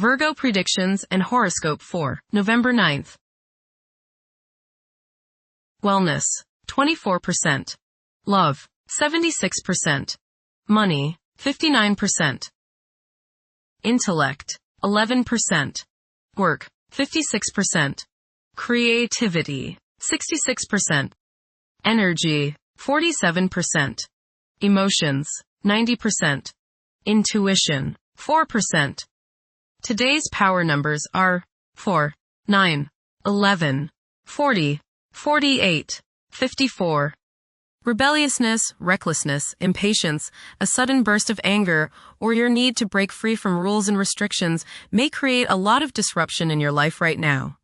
Virgo predictions and horoscope for November 9th. Wellness, 24%. Love, 76%. Money, 59%. Intellect, 11%. Work, 56%. Creativity, 66%. Energy, 47%. Emotions, 90%. Intuition, 4%. Today's power numbers are 4, 9, 11, 40, 48, 54. Rebelliousness, recklessness, impatience, a sudden burst of anger, or your need to break free from rules and restrictions may create a lot of disruption in your life right now.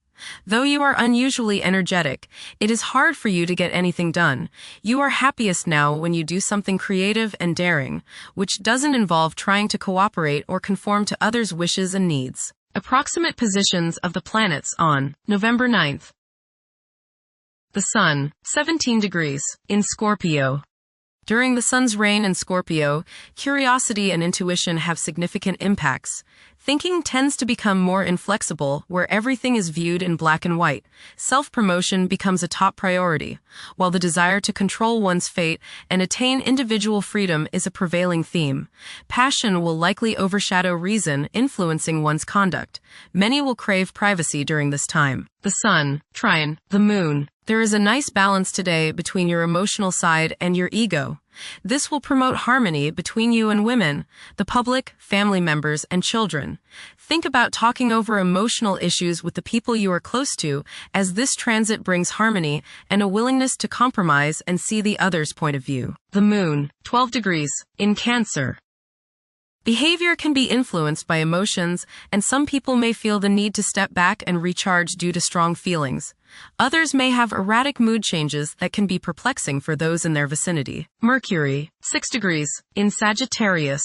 Though you are unusually energetic, it is hard for you to get anything done. You are happiest now when you do something creative and daring, which doesn't involve trying to cooperate or conform to others' wishes and needs. Approximate positions of the planets on November 9th. The Sun, 17 degrees, in Scorpio. During the Sun's reign in Scorpio, curiosity and intuition have significant impacts. Thinking tends to become more inflexible, where everything is viewed in black and white. Self-promotion becomes a top priority, while the desire to control one's fate and attain individual freedom is a prevailing theme. Passion will likely overshadow reason, influencing one's conduct. Many will crave privacy during this time. The Sun, trine, the Moon. There is a nice balance today between your emotional side and your ego. This will promote harmony between you and women, the public, family members, and children. Think about talking over emotional issues with the people you are close to, as this transit brings harmony and a willingness to compromise and see the other's point of view. The Moon, 12 degrees, in Cancer. Behavior can be influenced by emotions, and some people may feel the need to step back and recharge due to strong feelings. Others may have erratic mood changes that can be perplexing for those in their vicinity. Mercury, 6 degrees, in Sagittarius.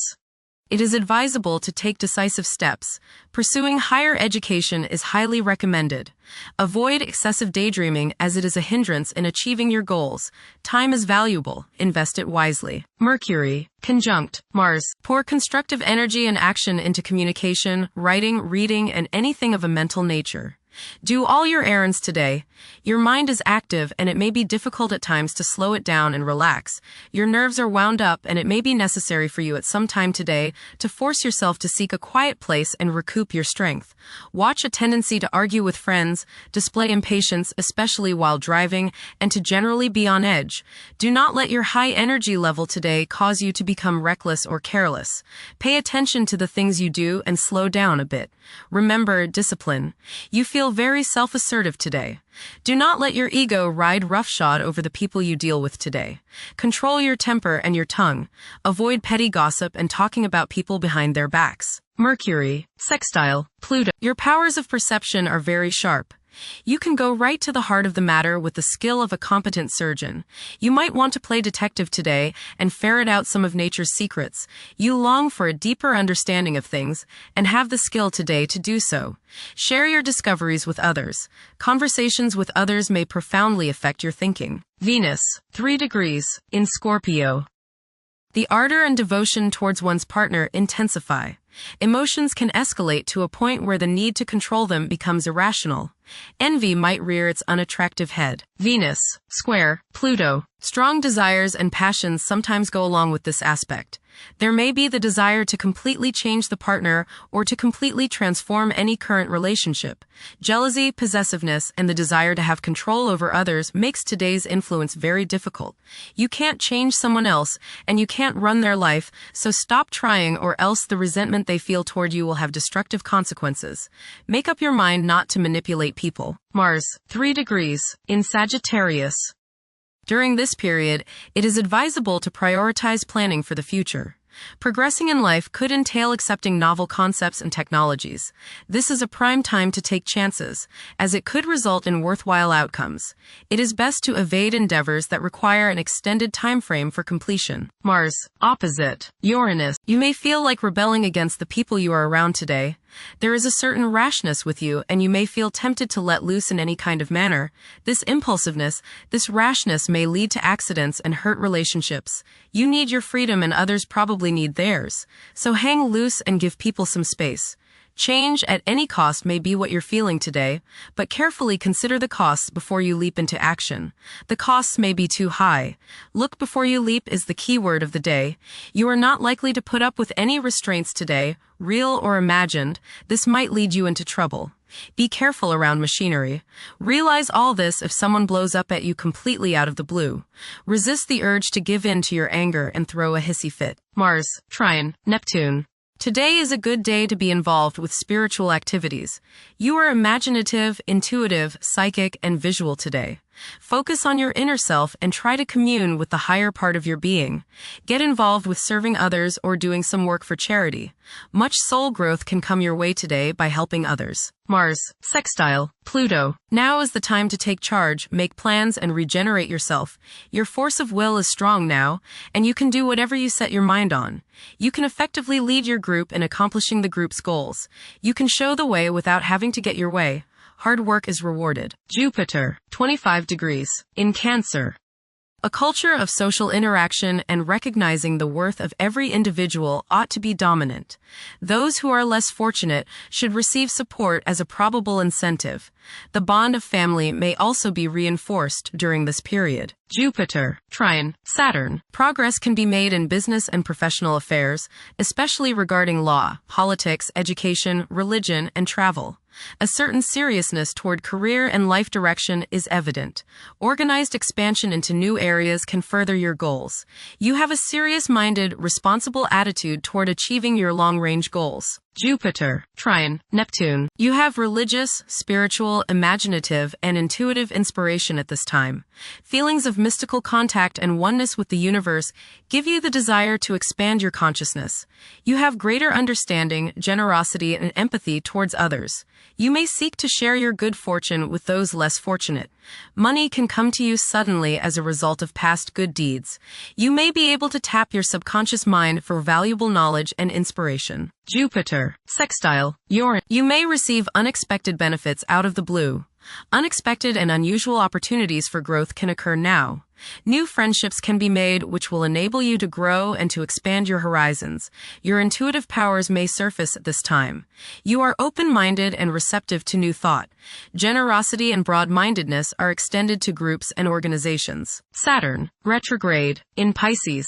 It is advisable to take decisive steps. Pursuing higher education is highly recommended. Avoid excessive daydreaming as it is a hindrance in achieving your goals. Time is valuable. Invest it wisely. Mercury, conjunct Mars. Pour constructive energy and action into communication, writing, reading, and anything of a mental nature. Do all your errands today. Your mind is active and it may be difficult at times to slow it down and relax. Your nerves are wound up and it may be necessary for you at some time today to force yourself to seek a quiet place and recoup your strength. Watch a tendency to argue with friends, display impatience, especially while driving, and to generally be on edge. Do not let your high energy level today cause you to become reckless or careless. Pay attention to the things you do and slow down a bit. Remember discipline. You feel very self-assertive today. Do not let your ego ride roughshod over the people you deal with today. Control your temper and your tongue. Avoid petty gossip and talking about people behind their backs. Mercury, sextile, Pluto. Your powers of perception are very sharp. You can go right to the heart of the matter with the skill of a competent surgeon. You might want to play detective today and ferret out some of nature's secrets. You long for a deeper understanding of things and have the skill today to do so. Share your discoveries with others. Conversations with others may profoundly affect your thinking. Venus, 3 degrees, in Scorpio. The ardor and devotion towards one's partner intensify. Emotions can escalate to a point where the need to control them becomes irrational. Envy might rear its unattractive head. Venus, square, Pluto. Strong desires and passions sometimes go along with this aspect. There may be the desire to completely change the partner or to completely transform any current relationship. Jealousy, possessiveness, and the desire to have control over others makes today's influence very difficult. You can't change someone else, and you can't run their life, so stop trying or else the resentment they feel toward you will have destructive consequences. Make up your mind not to manipulate people. Mars, 3 degrees, in Sagittarius. During this period, it is advisable to prioritize planning for the future. Progressing in life could entail accepting novel concepts and technologies. This is a prime time to take chances, as it could result in worthwhile outcomes. It is best to evade endeavors that require an extended time frame for completion. Mars, opposite, Uranus. You may feel like rebelling against the people you are around today. There is a certain rashness with you, and you may feel tempted to let loose in any kind of manner. This impulsiveness, this rashness may lead to accidents and hurt relationships. You need your freedom and others probably need theirs. So hang loose and give people some space. Change at any cost may be what you're feeling today, but carefully consider the costs before you leap into action. The costs may be too high. Look before you leap is the key word of the day. You are not likely to put up with any restraints today, real or imagined. This might lead you into trouble. Be careful around machinery. Realize all this if someone blows up at you completely out of the blue. Resist the urge to give in to your anger and throw a hissy fit. Mars, Trine, Neptune. Today is a good day to be involved with spiritual activities. You are imaginative, intuitive, psychic, and visual today. Focus on your inner self and try to commune with the higher part of your being. Get involved with serving others or doing some work for charity. Much soul growth can come your way today by helping others. Mars, sextile, Pluto. Now is the time to take charge, make plans, and regenerate yourself. Your force of will is strong now, and you can do whatever you set your mind on. You can effectively lead your group in accomplishing the group's goals. You can show the way without having to get your way. Hard work is rewarded. Jupiter, 25 degrees. In Cancer. A culture of social interaction and recognizing the worth of every individual ought to be dominant. Those who are less fortunate should receive support as a probable incentive. The bond of family may also be reinforced during this period. Jupiter, Trine, Saturn. Progress can be made in business and professional affairs, especially regarding law, politics, education, religion, and travel. A certain seriousness toward career and life direction is evident. Organized expansion into new areas can further your goals. You have a serious-minded, responsible attitude toward achieving your long-range goals. Jupiter, Trine, Neptune. You have religious, spiritual, imaginative, and intuitive inspiration at this time. Feelings of mystical contact and oneness with the universe give you the desire to expand your consciousness. You have greater understanding, generosity, and empathy towards others. You may seek to share your good fortune with those less fortunate. Money can come to you suddenly as a result of past good deeds. You may be able to tap your subconscious mind for valuable knowledge and inspiration. Jupiter, sextile, Uranus. You may receive unexpected benefits out of the blue. Unexpected and unusual opportunities for growth can occur now. New friendships can be made which will enable you to grow and to expand your horizons. Your intuitive powers may surface at this time. You are open-minded and receptive to new thought. Generosity and broad-mindedness are extended to groups and organizations. Saturn, retrograde, in Pisces.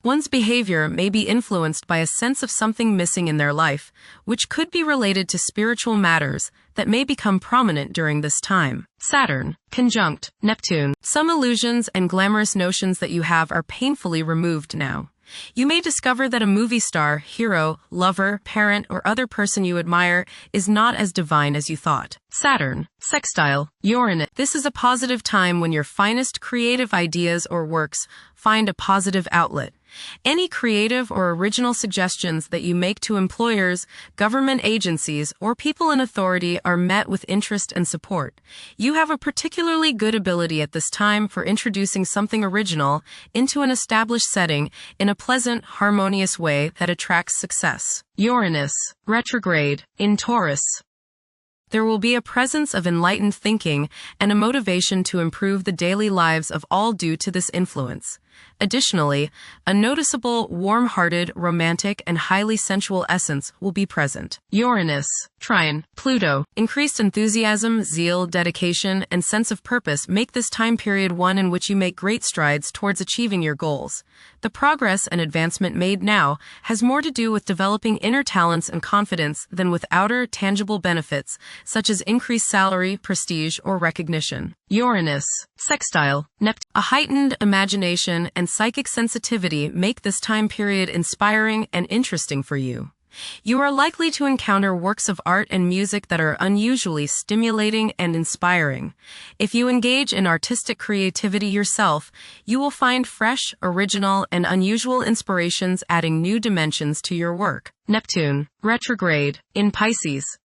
One's behavior may be influenced by a sense of something missing in their life, which could be related to spiritual matters that may become prominent during this time. Saturn, conjunct Neptune. Some illusions and glamorous notions that you have are painfully removed now. You may discover that a movie star, hero, lover, parent, or other person you admire is not as divine as you thought. Saturn, sextile, Uranus. This is a positive time when your finest creative ideas or works find a positive outlet. Any creative or original suggestions that you make to employers, government agencies, or people in authority are met with interest and support. You have a particularly good ability at this time for introducing something original into an established setting in a pleasant, harmonious way that attracts success. Uranus, retrograde, in Taurus. There will be a presence of enlightened thinking and a motivation to improve the daily lives of all due to this influence. Additionally, a noticeable, warm-hearted, romantic, and highly sensual essence will be present. Uranus, Trine, Pluto. Increased enthusiasm, zeal, dedication, and sense of purpose make this time period one in which you make great strides towards achieving your goals. The progress and advancement made now has more to do with developing inner talents and confidence than with outer, tangible benefits, such as increased salary, prestige, or recognition. Uranus, sextile, Neptune. A heightened imagination and psychic sensitivity make this time period inspiring and interesting for you. You are likely to encounter works of art and music that are unusually stimulating and inspiring. If you engage in artistic creativity yourself, you will find fresh, original, and unusual inspirations adding new dimensions to your work. Neptune, retrograde, in Pisces.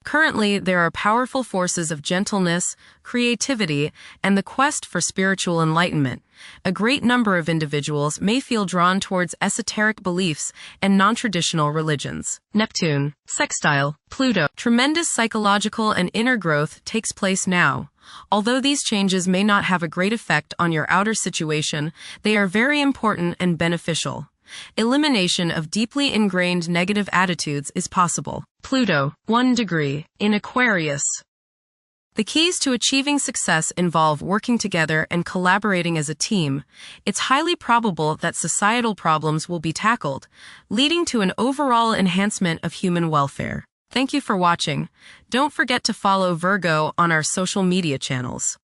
Currently, there are powerful forces of gentleness, creativity, and the quest for spiritual enlightenment. A great number of individuals may feel drawn towards esoteric beliefs and non-traditional religions. Neptune, sextile, Pluto. Tremendous psychological and inner growth takes place now. Although these changes may not have a great effect on your outer situation, they are very important and beneficial. Elimination of deeply ingrained negative attitudes is possible. Pluto, 1 degree, in Aquarius. The keys to achieving success involve working together and collaborating as a team. It's highly probable that societal problems will be tackled, leading to an overall enhancement of human welfare. Thank you for watching. Don't forget to follow Virgo on our social media channels.